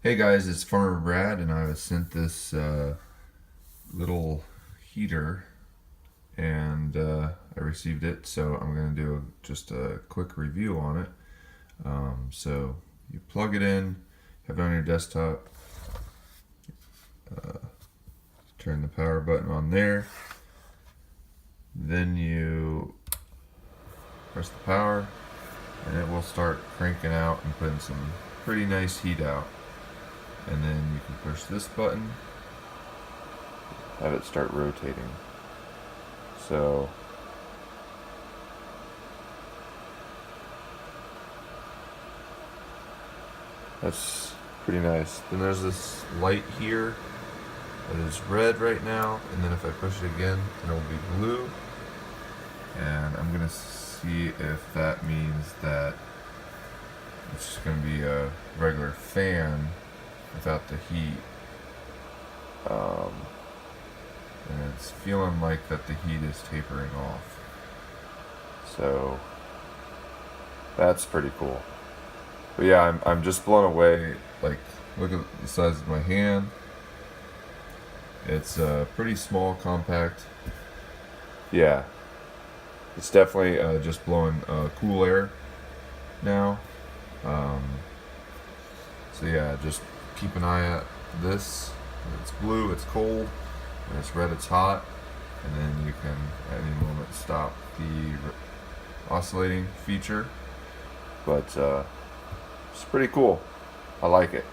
Hey guys, it's Farmer Brad, and I was sent this little heater, and I received it, so I'm going to do just a quick review on it. So you plug it in, have it on your desktop, turn the power button on there, then you press the power, and it will start cranking out and putting some pretty nice heat out. And then you can push this button, have it start rotating. So that's pretty nice. Then there's this light here that is red right now, and then if I push it again, it'll be blue. And I'm gonna see if that means that it's just gonna be a regular fan without the heat. Um, and it's feeling like that the heat is tapering off. So that's pretty cool. But yeah, I'm just blown away. Like, look at the size of my hand. It's pretty small, compact. Yeah, it's definitely just blowing cool air now. Um, so yeah, just keep an eye at this. When it's blue, it's cold. When it's red, it's hot. And then you can at any moment stop the oscillating feature. But it's pretty cool. I like it.